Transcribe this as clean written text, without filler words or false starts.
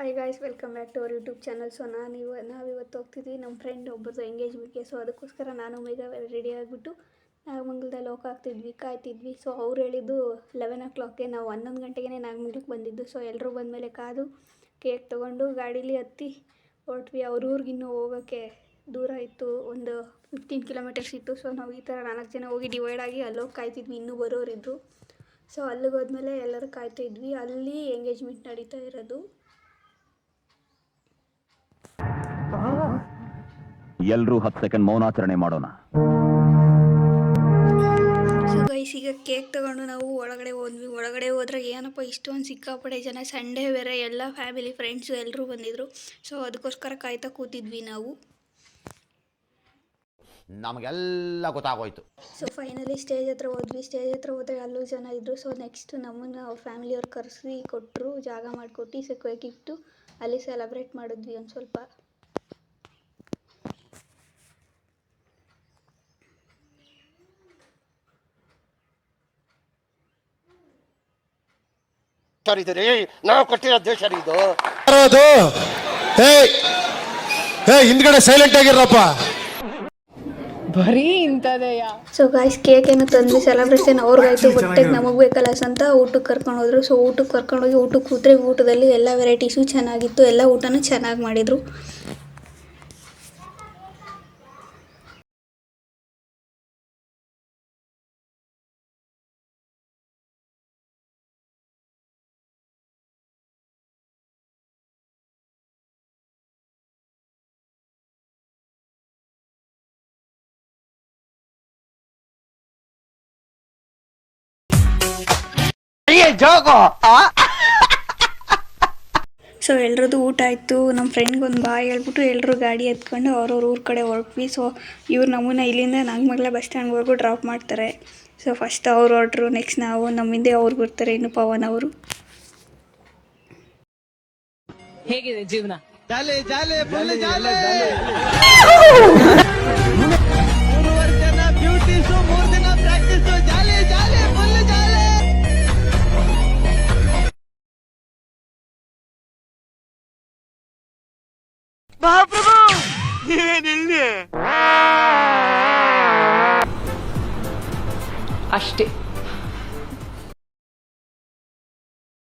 Hi guys, welcome back to our YouTube channel. So ನಾವಿವತ್ತು ಹೋಗ್ತಿದ್ವಿ ನಮ್ಮ ಫ್ರೆಂಡ್ ಒಬ್ಬರದು ಎಂಗೇಜ್ಮೆಂಟ್ಗೆ. ಸೊ ಅದಕ್ಕೋಸ್ಕರ ನಾನು ಮೇಘ ರೆಡಿ ಆಗಿಬಿಟ್ಟು ನಾಗಮಂಗಲದಲ್ಲಿ ಹೋಗಾಗ್ತಿದ್ವಿ, ಕಾಯ್ತಿದ್ವಿ. ಸೊ ಅವ್ರು ಹೇಳಿದ್ದು 11 o'clockಗೆ, ನಾವು 11 ಗಂಟೆಗೆ ನಾಗಮಂಗಲಕ್ಕೆ ಬಂದಿದ್ದು. ಸೊ ಎಲ್ಲರೂ ಬಂದಮೇಲೆ ಕಾದು ಕೇಕ್ ತೊಗೊಂಡು ಗಾಡೀಲಿ ಹತ್ತಿ ಹೊರಟ್ವಿ. ಅವ್ರ ಊರಿಗೆ ಇನ್ನೂ ಹೋಗೋಕ್ಕೆ ದೂರ ಇತ್ತು, ಒಂದು 15 kilometers ಇತ್ತು. ಸೊ ನಾವು ಈ ಥರ 4 ಜನ ಹೋಗಿ ಡಿವೈಡ್ ಆಗಿ ಅಲ್ಲೋಗಿ ಕಾಯ್ತಿದ್ವಿ, ಇನ್ನೂ ಬರೋರಿದ್ರು. ಸೊ ಅಲ್ಲಿಗೆ ಹೋದ್ಮೇಲೆ ಎಲ್ಲರೂ ಕಾಯ್ತಾಯಿದ್ವಿ. ಅಲ್ಲಿ ಎಂಗೇಜ್ಮೆಂಟ್ ನಡೀತಾ ಇರೋದು. ಎಲ್ಲರೂ 10 ಸೆಕೆಂಡ್ ಮೌನಾಚರಣೆ ಮಾಡೋಣ. ಸೊ ಗೈಸ್, ಈಗ ಕೇಕ್ ತಗೊಂಡು ನಾವು ಒಳಗಡೆ ಹೋದ್ವಿ. ಒಳಗಡೆ ಹೋದ್ರೆ ಏನಪ್ಪ ಇಷ್ಟೊಂದು ಸಿಕ್ಕಾಪಡೆ ಜನ, ಸಂಡೇ ಬೇರೆ, ಎಲ್ಲ ಫ್ಯಾಮಿಲಿ ಫ್ರೆಂಡ್ಸು ಎಲ್ಲರೂ ಬಂದಿದ್ರು. ಸೊ ಅದಕ್ಕೋಸ್ಕರ ಕಾಯ್ತಾ ಕೂತಿದ್ವಿ ನಾವು. ನಮಗೆಲ್ಲ ಗೊತ್ತಾಗೋಯ್ತು. ಸೊ ಫೈನಲಿ ಸ್ಟೇಜ್ ಹತ್ರ ಹೋದ್ವಿ. ಸ್ಟೇಜ್ ಹತ್ರ ಹೋದ್ರೆ ಅಲ್ಲೂ ಜನ ಇದ್ದರು. ಸೊ ನೆಕ್ಸ್ಟ್ ನಮ್ಮನ್ನು ಅವ್ರ ಫ್ಯಾಮಿಲಿಯವ್ರು ಕರೆಸಿ ಕೊಟ್ಟರು, ಜಾಗ ಮಾಡಿಕೊಟ್ಟು. ಸೊ ಕೇಕ್ ಇಟ್ಟು ಅಲ್ಲಿ ಸೆಲೆಬ್ರೇಟ್ ಮಾಡಿದ್ವಿ ಒಂದು ಸ್ವಲ್ಪ. ನಾವು ಕೊಟ್ಟಿರೋ ದೇಶ ಇದು. ಹಿಂದ್ಗಡೆ ಸೈಲೆಂಟ್ ಆಗಿರಪ್ಪ, ಬರೀ ಇಂಥದೆಯಾ. ಸೊ ಗಾಯ್ಸ್, ಕೇಕ್ ಏನು ತಂದ್ವಿ, ಸೆಲೆಬ್ರೇಷನ್ ಅವ್ರಿಗಾಯ್ತು. ಬಟ್ಟೆಗೆ ನಮಗೆ ಬೇಕಲ್ಲ ಅಂತ ಊಟಕ್ಕೆ ಕರ್ಕೊಂಡು ಹೋದ್ರು. ಸೊ ಊಟಕ್ಕೆ ಕರ್ಕೊಂಡೋಗಿ ಊಟಕ್ಕೆ ಕೂತ್ರೆ ಊಟದಲ್ಲಿ ಎಲ್ಲ ವೆರೈಟೀಸು ಚೆನ್ನಾಗಿತ್ತು, ಎಲ್ಲ ಊಟನೂ ಚೆನ್ನಾಗಿ ಮಾಡಿದರು. ಸೊ ಎಲ್ರದ್ದು ಊಟ ಆಯಿತು. ನಮ್ಮ ಫ್ರೆಂಡ್ಗೊಂದು ಬಾಯ್ ಹೇಳ್ಬಿಟ್ಟು ಎಲ್ಲರೂ ಗಾಡಿ ಎತ್ಕೊಂಡು ಅವ್ರವ್ರ ಊರ ಕಡೆ ಹೊರಟ್ವಿ. ಸೊ ಇವ್ರು ನಮ್ಮನ್ನ ಇಲ್ಲಿಂದ ನಾಗಮಂಗಲ ಬಸ್ ಸ್ಟ್ಯಾಂಡ್ವರೆಗೂ ಡ್ರಾಪ್ ಮಾಡ್ತಾರೆ. ಸೊ ಫಸ್ಟ್ ಅವ್ರು ಹೊರಟ್ರು, ನೆಕ್ಸ್ಟ್ ನಾವು, ನಮ್ಮಿಂದೆ ಅವ್ರು ಬರ್ತಾರೆ, ಇನ್ನು ಪವನ್ ಅವರು. ಹೇಗಿದೆ ಜೀವನ? ಅಷ್ಟೇ.